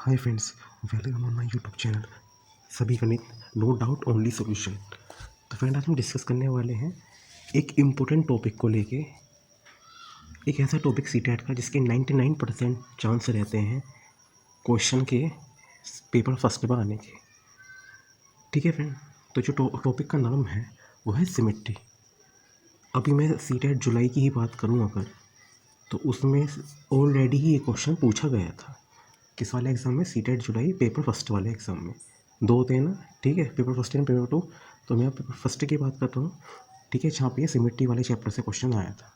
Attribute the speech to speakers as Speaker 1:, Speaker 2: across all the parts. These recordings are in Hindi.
Speaker 1: Hi friends, welcome on my YouTube channel सभी गणित नो डाउट ओनली सॉल्यूशन। तो फ्रेंड, आज हम डिस्कस करने वाले हैं एक इम्पोर्टेंट टॉपिक को लेके। एक ऐसा टॉपिक सीटेट का जिसके 99% चांस रहते हैं क्वेश्चन के पेपर फर्स्ट में आने के। ठीक है फ्रेंड, तो जो टॉपिक का नाम है वो है सिमेट्री। अभी मैं सीटेट जुलाई की ही बात करूँ अगर, तो उसमें ऑलरेडी ही ये क्वेश्चन पूछा गया था। किस वाले एग्ज़ाम में? सीटेट जुलाई पेपर फर्स्ट वाले एग्ज़ाम में। दो थे ना, ठीक है, paper first and paper two. तो मैं पेपर फर्स्ट की बात करता हूँ, ठीक है, जहाँ पे सिमेट्री वाले चैप्टर से क्वेश्चन आया था।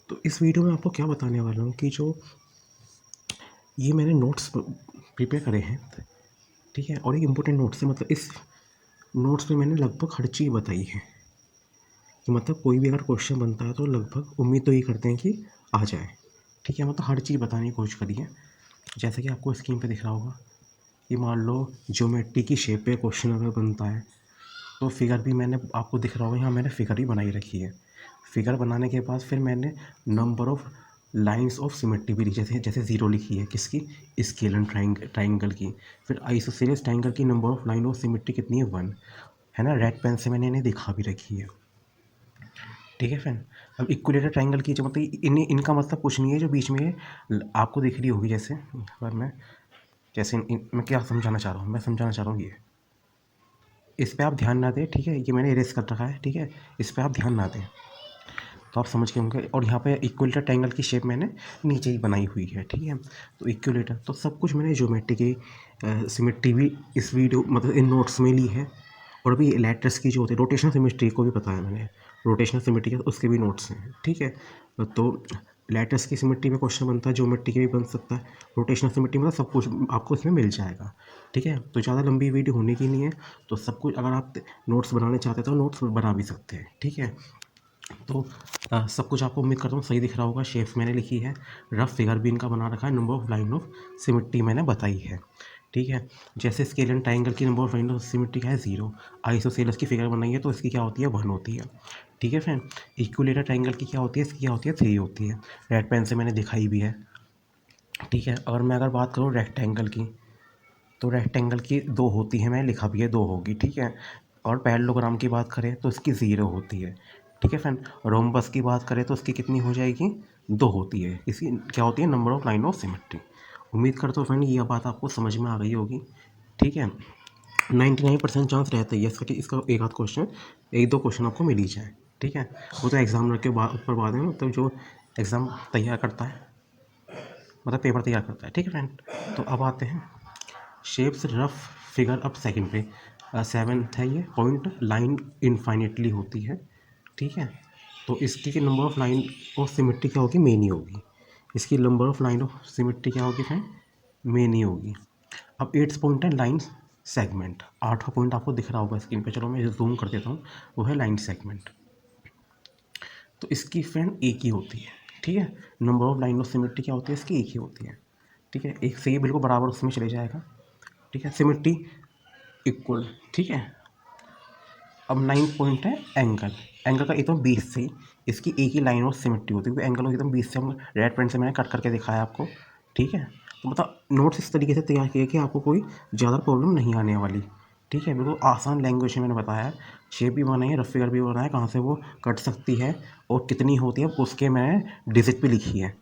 Speaker 1: तो इस वीडियो में आपको क्या बताने वाला हूँ कि जो ये मैंने नोट्स प्रिपेयर करे हैं, ठीक है, और एक इम्पोर्टेंट नोट्स है, मतलब इस नोट्स में मैंने लगभग हर चीज़ बताई है कि मतलब कोई भी अगर क्वेश्चन बनता है तो लगभग उम्मीद तो ये करते हैं कि आ जाए। ठीक है, मतलब हर चीज़ बताने की कोशिश करी है। जैसे कि आपको स्क्रीन पे दिख रहा होगा, ये मान लो ज्योमेट्री की शेप पे क्वेश्चन अगर बनता है तो फिगर भी मैंने आपको दिख रहा होगा, यहाँ मैंने फिगर ही बनाई रखी है। फिगर बनाने के बाद फिर मैंने number of lines of symmetry भी लिखी, जैसे जैसे ज़ीरो लिखी है किसकी? स्केलर ट्राइंगल की। फिर आइसोसेलेस ट्राइंगल की number of line of symmetry कितनी है? 1 है ना। रेड पेन से मैंने इन्हें दिखा भी रखी है। ठीक है फ्रेंड, अब इक्विलेटर ट्राइंगल की जो मतलब इनका मतलब कुछ नहीं है, जो बीच में आपको दिख रही होगी, जैसे पर मैं जैसे मैं क्या समझाना चाह रहा हूँ, मैं समझाना चाह रहा हूँ ये, इस पे आप ध्यान ना दें, ठीक है, ये मैंने इरेज कर रखा है, ठीक है, इस पे आप ध्यान ना दें तो आप समझ गए होंगे। और यहाँ पे इक्विलेटर ट्रायंगल की शेप मैंने नीचे ही बनाई हुई है, ठीक है। तो इक्विलेटर तो सब कुछ मैंने ज्योमेट्री की सिमेट्री भी इस वीडियो मतलब इन नोट्स में ली है। और अभी लेटर्स की जो होती है रोटेशनल सिमेट्री को भी बताया मैंने, रोटेशनल सिमेट्री के उसके भी नोट्स हैं, ठीक है। तो लेटर्स की सिमेट्री में क्वेश्चन बनता है, ज्योमेट्री के भी बन सकता है, रोटेशनल सिमेट्री मतलब सब कुछ आपको इसमें मिल जाएगा, ठीक है। तो ज़्यादा लंबी वीडियो होने की नहीं है, तो सब कुछ अगर आप नोट्स बनाने चाहते हैं तो नोट्स बना भी सकते हैं, ठीक है। तो सब कुछ आपको उम्मीद करता हूँ सही दिख रहा होगा। शेप्स मैंने लिखी है, रफ फिगर भी इनका बना रखा है, number of line of symmetry मैंने बताई है, ठीक है। जैसे स्केलर ट्रायंगल की number of line of symmetry क्या है? 0। आइसोसेलेस की फिगर बनाई है तो इसकी क्या होती है? 1 होती है, ठीक है फ्रेंड। इक्विलेटर ट्रायंगल की क्या होती है? इसकी क्या होती है? 3 होती है। रेड पेन से मैंने दिखाई भी है, ठीक है। और मैं अगर बात करूँ रेक्टेंगल की, तो रेक्टेंगल की 2 होती है, मैंने लिखा भी है 2 होगी, ठीक है। और पैरेललोग्राम की बात करें तो इसकी 0 होती है, ठीक है फ्रेंड। रोम्बस की बात करें तो इसकी कितनी हो जाएगी? 2 होती है। इसकी क्या होती है? Number of line of symmetry. उम्मीद करता हूँ फ्रेंड ये बात आपको समझ में आ गई होगी, ठीक है। 99% चांस रहता है इसका कि इसका एक आध क्वेश्चन, एक दो क्वेश्चन आपको मिल ही जाए, ठीक है। वो तो एग्ज़ाम के बाद ऊपर बाद में, मतलब जो एग्ज़ाम तैयार करता है, मतलब पेपर तैयार करता है, ठीक है फ्रेंड। तो अब आते हैं शेप्स रफ फिगर। अब सेकंड पे 7th है ये पॉइंट, लाइन इनफाइनेटली होती है, ठीक है। तो इसकी number of line of symmetry क्या होगी? मेन ही होगी। इसकी number of line of symmetry क्या होगी फ्रेंड? मेन ही होगी। अब 8th पॉइंट है लाइन सेगमेंट। 8वां पॉइंट आपको दिख रहा होगा स्क्रीन पे, चलो मैं जूम कर देता हूँ, वो है लाइन सेगमेंट। तो इसकी फ्रेंड एक ही होती है, ठीक है। Number of line of symmetry क्या होती है? इसकी एक ही होती है, ठीक है। एक से ये बिल्कुल बराबर उसमें चले जाएगा, ठीक है। सिमेट्री इक्वल, ठीक है। अब 9th पॉइंट है एंगल। एंगल का एकदम बीच से ही इसकी एक ही लाइन ऑफ सिमेट्री होती है, क्योंकि एंगल एकदम बीच से हम रेड पेन से मैंने कट करके दिखाया आपको, ठीक है। तो मतलब नोट्स इस तरीके से तैयार किए कि आपको कोई ज़्यादा प्रॉब्लम नहीं आने वाली, ठीक है। बिल्कुल आसान लैंग्वेज में मैंने बताया है। शेप भी बनाई है, रफ फिगर भी बनाया है, कहाँ से वो कट सकती है और कितनी होती है उसके मैंने डिजिट भी लिखी है।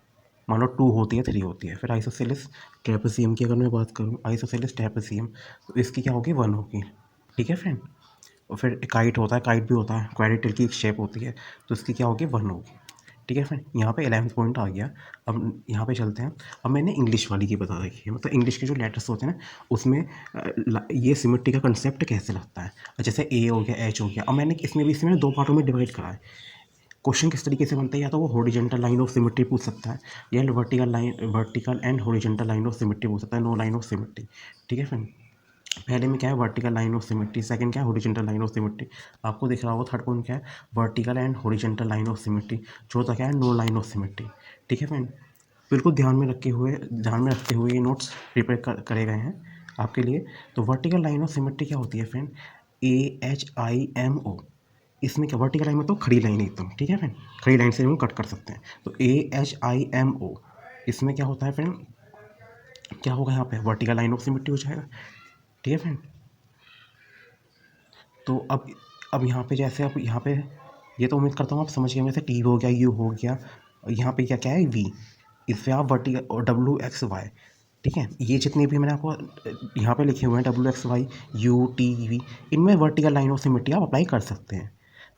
Speaker 1: मान लो 2 होती है, 3 होती है। फिर आइसोसेलेस ट्रेपेजियम की अगर मैं बात करूँ, आइसोसेलेस ट्रेपेजियम, तो इसकी क्या होगी? 1 होगी, ठीक है फ्रेंड। और फिर काइट होता है, काइट भी होता है, क्वाड्रेटिल की एक शेप होती है, तो इसकी क्या होगी? 1 होगी, ठीक है फ्रेंड। यहाँ पे 11th पॉइंट आ गया। अब यहाँ पे चलते हैं। अब मैंने इंग्लिश वाली की बता रखी है, मतलब इंग्लिश के जो लेटर्स होते हैं ना, उसमें ये सिमेट्री का कंसेप्ट कैसे लगता है। जैसे ए हो गया, एच हो गया। अब मैंने इसमें 2 पार्टों में डिवाइड करा है। क्वेश्चन किस तरीके से बनता है, या तो वो हॉरिजॉन्टल लाइन ऑफ सिमेट्री पूछ सकता है, या vertical and horizontal line of symmetry पूछ सकता है, नो लाइन ऑफ सिमेट्री, ठीक है फ्रेंड। पहले में क्या है? Vertical line of symmetry. Second क्या है? Horizontal line of symmetry. आपको दिख रहा होगा थर्ड पॉइंट क्या है? Vertical and horizontal line of symmetry. चौथा क्या है? नो लाइन ऑफ सिमेट्री, ठीक है फ्रेंड। बिल्कुल ध्यान में रखते हुए ये नोट्स प्रिपेयर करे गए हैं आपके लिए। तो वर्टिकल लाइन ऑफ सिमेट्री क्या होती है फ्रेंड? AHIMO। इसमें क्या? वर्टिकल लाइन में तो खड़ी लाइन एकदम, ठीक है फ्रेंड, खड़ी लाइन से हम कट कर सकते हैं। तो AHIMO इसमें क्या होता है फ्रेंड? क्या होगा यहाँ पे, वर्टिकल लाइन ऑफ सिमेट्री हो जाएगा। ठीक है फ्रेंड। तो अब यहाँ पे जैसे अब यहाँ पे ये तो उम्मीद करता हूँ आप समझ गए, जैसे टी हो गया, यू हो गया, यहाँ पे क्या क्या है वी, इससे आप वर्टिकल और डब्ल्यू एक्स वाई, ठीक है, ये जितने भी मैंने आपको यहाँ पे लिखे हुए हैं W x why U T V, इनमें वर्टिकल लाइन ऑफ सिमेट्री आप अप्लाई कर सकते हैं।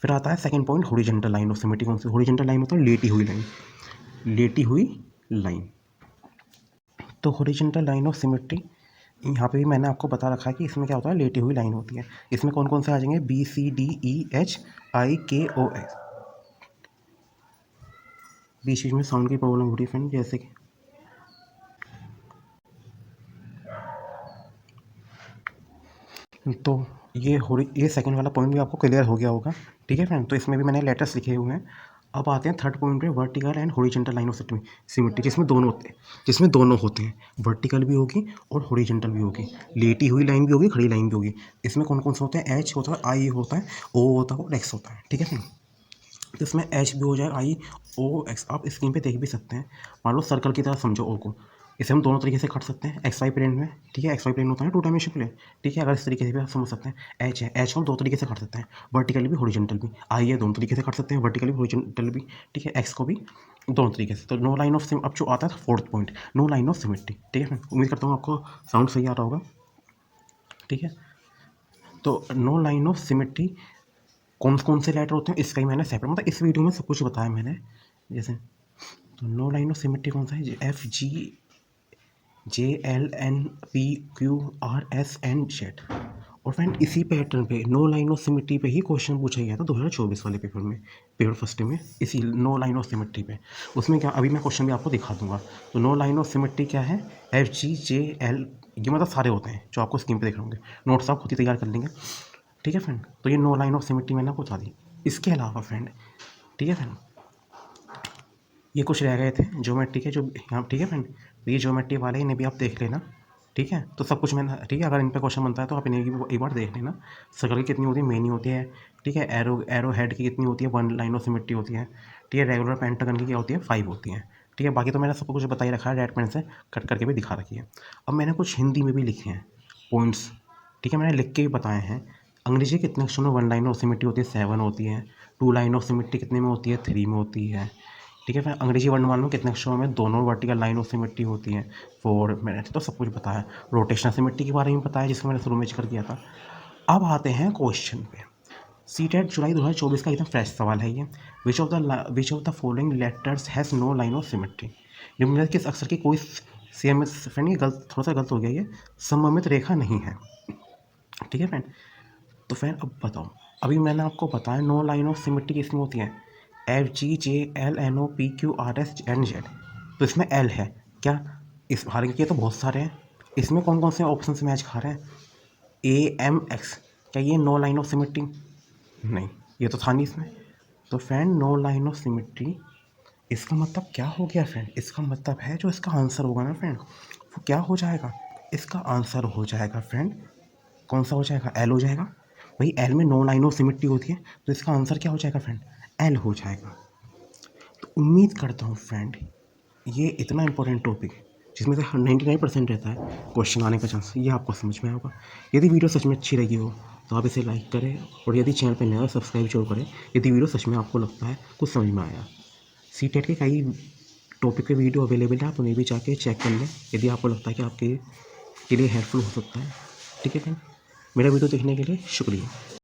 Speaker 1: फिर आता है second point, horizontal line of symmetry. कौन सी हॉरिजॉन्टल लाइन, मतलब लेटी हुई लाइन, लेटी हुई लाइन। तो हॉरिजॉन्टल लाइन ऑफ सिमेट्री यहाँ पे भी मैंने आपको बता रखा है कि इसमें क्या होता है, लेटी हुई लाइन होती है। इसमें कौन कौन से आ जाएंगे, B C D E H I K O x. बीच बीच में साउंड की प्रॉब्लम हो रही है फ्रेंड, जैसे कि तो ये सेकंड वाला पॉइंट भी आपको क्लियर हो गया होगा। ठीक है फ्रेंड। तो इसमें भी मैंने लेटर्स लिखे हुए हैं। अब आते हैं थर्ड पॉइंट पे, vertical and horizontal line of symmetry, जिसमें दोनों होते हैं, वर्टिकल भी होगी और हॉरिजॉन्टल भी होगी, लेटी हुई लाइन भी होगी, खड़ी लाइन भी होगी। इसमें कौन कौन से होते हैं, एच होता है, आई होता है, ओ होता है और एक्स होता है। ठीक है फ्रेंड। तो इसमें एच भी हो जाएगा, आई ओ एक्स, आप स्क्रीन पे देख भी सकते हैं। मान लो सर्कल की तरह समझो ओ को, इसे हम दोनों तरीके से काट सकते हैं, एक्स वाई प्लेन में। ठीक है, एक्स वाई प्लेन होता है टू डायमेंशन प्लेन। ठीक है, अगर इस तरीके से भी आप समझ सकते हैं। एच है, एच को हम दो तरीके से काट सकते हैं, वर्टिकली भी हॉरिजॉन्टल भी। आई है, दोनों तरीके से काट सकते हैं, वर्टिकली भी हॉरिजॉन्टल भी। ठीक है, एक्स को भी दोनों तरीके से। तो नो लाइन ऑफ अब जो आता है fourth point, no line of symmetry. ठीक है, उम्मीद करता हूँ आपको साउंड सही आ रहा होगा। ठीक है, तो नो लाइन ऑफ सिमेट्री कौन कौन से लेटर होते हैं इसका ही मैंने सेपरेट, मतलब इस वीडियो में सब कुछ बताया मैंने। जैसे तो नो लाइन ऑफ सिमेट्री कौन सा है, F G J L N P Q R S N Z. और फ्रेंड इसी पैटर्न पे नो लाइन ऑफ सिमेट्री पे ही क्वेश्चन पूछा गया था 2024 वाले पेपर में, पेपर फर्स्ट में, इसी नो लाइन ऑफ सिमेट्री पे। उसमें क्या, अभी मैं क्वेश्चन भी आपको दिखा दूंगा। तो नो लाइन ऑफ सिमेट्री क्या है, एफ जी जे एल, ये मतलब सारे होते हैं जो आपको स्क्रीन पे देख रहे होंगे, नोट्स आप खुद ही तैयार कर लेंगे। ठीक है फ्रेंड। तो ये नो लाइन ऑफ सिमेट्री मैंने आपको बता दी। इसके अलावा फ्रेंड, ठीक है फ्रेंड, ये कुछ रह गए थे ज्योमेट्री के, जो यहाँ, ठीक है फ्रेंड, तो ये ज्योमेट्री वाले इन्हें भी आप देख लेना। ठीक है, तो सब कुछ मैंने, ठीक है, अगर इन पे क्वेश्चन बनता है तो आप इन्हें भी एक बार देख लेना। सर्कल की कितनी होती है, मेनी होती है। ठीक है, एरो हेड की कितनी होती है, वन लाइन ऑफ सिमेट्री होती है। ठीक है, रेगुलर पेंटागन की क्या होती है, 5 होती है। ठीक है, बाकी तो मैंने सब कुछ बता ही रखा है, रेड पेन से कट करके भी दिखा रखी है। अब मैंने कुछ हिंदी में भी लिखे हैं पॉइंट्स। ठीक है, मैंने लिख के भी बताए हैं। अंग्रेजी कितने अक्षरों में वन लाइन ऑफ सिमेट्री होती है, 7 होती है। टू लाइन ऑफ सिमेट्री कितने में होती है, 3 में होती है। ठीक है, फिर अंग्रेजी वर्णमाला में कितने अक्षरों में दोनों वर्टिकल लाइन ऑफ सिमेट्री होती है, 4। मैंने तो सब कुछ बताया। रोटेशनल सिमेट्री के बारे में बताया, जिसको मैंने शुरू में जिक्र किया था। अब आते हैं क्वेश्चन पे। सीटेट जुलाई 2024 का एकदम फ्रेश सवाल है ये। Which of the following letters has no line of symmetry. निम्नलिखित किस अक्षर की कोई सेम, फ्रेंड ये गलत, थोड़ा सा गलत हो गया, ये सममित रेखा नहीं है। ठीक है फ्रेंड। तो फ्रेंड अब बताओ, अभी मैंने आपको बताया नो लाइन ऑफ सिमेट्री किसमें होती है, F G J L N O P Q R S N Z. तो इसमें एल है क्या, इस हालांकि ये तो बहुत सारे हैं, इसमें कौन कौन से ऑप्शन से मैच खा रहे हैं, ए एम एक्स, क्या ये नो लाइन ऑफ सिमेट्री, नहीं, ये तो था नहीं इसमें। तो friend no line of symmetry, इसका मतलब क्या हो गया फ्रेंड, इसका मतलब है जो इसका आंसर होगा ना फ्रेंड, वो क्या हो जाएगा, इसका आंसर हो जाएगा फ्रेंड, कौन सा हो जाएगा, एल हो जाएगा। वही एल में नो लाइन ऑफ सिमेट्री होती है, तो इसका आंसर क्या हो जाएगा फ्रेंड, एल हो जाएगा। तो उम्मीद करता हूँ फ्रेंड ये इतना इंपॉर्टेंट टॉपिक जिसमें से 99% रहता है क्वेश्चन आने का चांस, ये आपको समझ में आया होगा। यदि वीडियो सच में अच्छी लगी हो तो आप इसे लाइक करें, और यदि चैनल पर नया हो सब्सक्राइब जरूर करें, यदि वीडियो सच में आपको लगता है कुछ समझ में आया। सीटेट के कई टॉपिक पे वीडियो अवेलेबल है, आप उन्हें भी जाके चेक कर लें यदि आपको लगता है कि आपके लिए हेल्पफुल हो सकता है। ठीक है फ्रेंड, मेरा वीडियो देखने के लिए शुक्रिया।